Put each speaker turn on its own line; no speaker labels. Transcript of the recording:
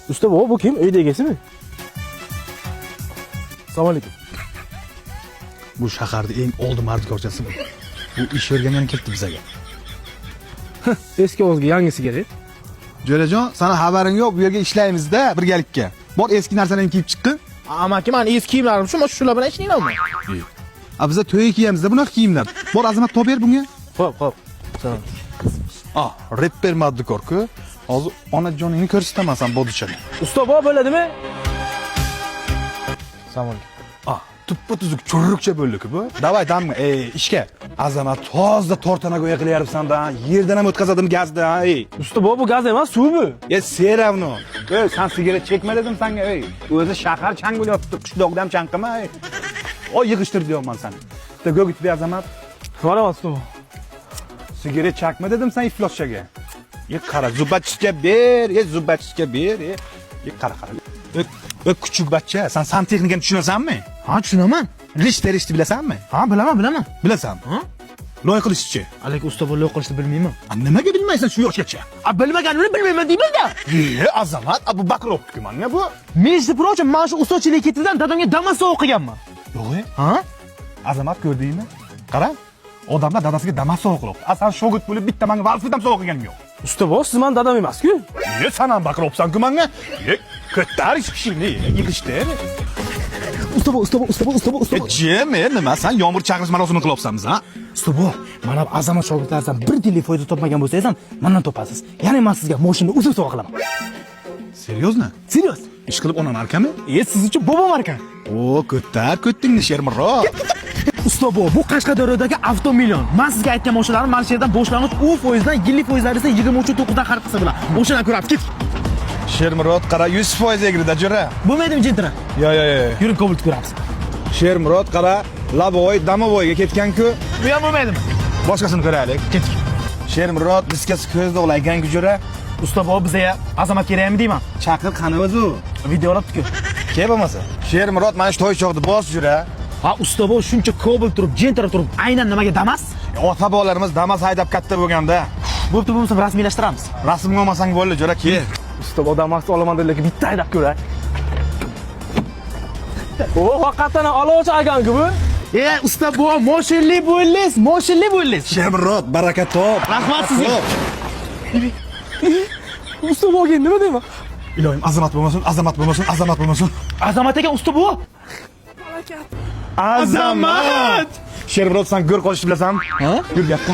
Usta bu kim? Uyda egasimi? Assalomu alaykum.
Bu shaharda eng oldi mardikorchasi bu. Bu ish o'rgangan kelibdi bizga.
Eski o'zga yangisi kerak.
Jo'rajon, sana xabaring yo'q, bu yerga ishlaymiz-da birgalikka. Bor eski narsalarni kiyib chiqqin.
Amaki, men eski kiyimlarim shular bilan ishlaymanmi?
A bizda to'yga kiyamiz-da bunaqa kiyimlar. Bor azamat top ber bunga.
Xo'p. Salom.
Rapper mardikor-ku. Hozir onajoningni ko'rsataman sen bodichaga.
Usta bu bo'ladimi? Assalomu alaykum.
Tuppa tuzuk churrukcha bo'ldi-ku bu. Davay damga, ishga. Azamat tozda tortana go'ya qilyapsan-da. Yerdan ham o'tkazadim gazda,
Usta bu gaz emas, suv bu.
Seravno. Sen sigaret chekma dedim senga, O'zi shahar chang bo'lyapti, qishloqda ham chanqama, O yig'ishtir deyapman seni. Bitta go'git ber azamat.
Qo'raman usta bu.
Sigaret chakma dedim sen ifloschaga. Qara, zubachga ber, zubachga ber, qara. Küçük bachcha, sen santexnikani tushunasanmi?
Ha, tushunaman.
G'isht terishni bilasanmi?
Ha, bilaman.
Bilasanmi?
Ha?
Loy qilishchi.
Alak usta bu loy qilishni bilmayman.
Nimaga bilmaysan shu yoshgacha?
Bilmaganimni bilmayman deyman-da.
Azamat, bu Bakrovku mana bu.
Men prochim, mana shu ustochilik ketidan dadamga Damas'da o'qiganman.
Yo'q.
Ha?
Azamat ko'rdingmi? Qara. Odamlar dadasiga Damas sovg'a qilibdi. Asan shogird bo'lib bitta menga Valfdan sovg'a qilganim yo'q.
Usta bu siz men dadam emas-ku.
Sen ham Bakrovsan-ku menga. Ko'tarish kishini yig'ishdi.
Usta bu.
Jemi, nima sen yomg'ir chaqirish marosimini qilyapsanmiz, ha?
Usta bu, mana azamat shogirdlaringizdan bir tiyinlik foyda topmagan bo'lsangiz ham mendan topasiz. Ya'ni men sizga mashinani o'zim sovg'a qilaman.
Seriozmi?
Serios.
Ish qilib ona markami?
Siz uchun bobo marka.
Ko'tdingni Shermirod.
Usta bu Qashqadaryodagi avtomillion. Men sizga aytgan mashinalarni mana shu yerdan boshlang'ich 10% dan yillik foizlar esa 23.9 dan xarid qilsa bilan. O'shani ko'ramiz, keting.
Shermirod qara 100% egrida jo'ra.
Bo'lmaydimi, jentra?
Yo.
Yuring, Cobalt ko'ramiz.
Shermirod qara Laboy, Damovoyga ketgan-ku.
Bu ham bo'lmaydimi?
Boshqasini ko'raylik.
Keting.
Shermirod diskasi ko'zda ulaygan-ku jo'ra.
Usta bu bizga azamat kerakmi deyman.
Chaqir qani o'zi?
Video olibdi-ku.
Ke bo'lmasa. Shermirod mana shu to'y chog'da bos jo'ra.
Ha, usta bu shuncha Cobalt turib, jentra turib, aynan nimaga Damas?
Ota-bobolarimiz Damas haydab katta bo'lganda.
Bo'pti, bo'lmasa rasmiylashtiramiz.
Rasmga olmasang bo'ldi, jo'ra, kel.
Usta bu Damas'ni olaman dedilarki bitta haydab ko'ray. Haqiqatan olovchi akan-ku bu. Usta bu moshinli bo'lingiz.
Shermirod, baraka top.
Rahmat sizga. Usta bu nima deyman?
Iloyim, azamat bo'lmasin.
Azamat ekan usta bu.
Azamat! Shermirod, sen go'r qolishni bilasanmi?
Ha?
Yur, gapda.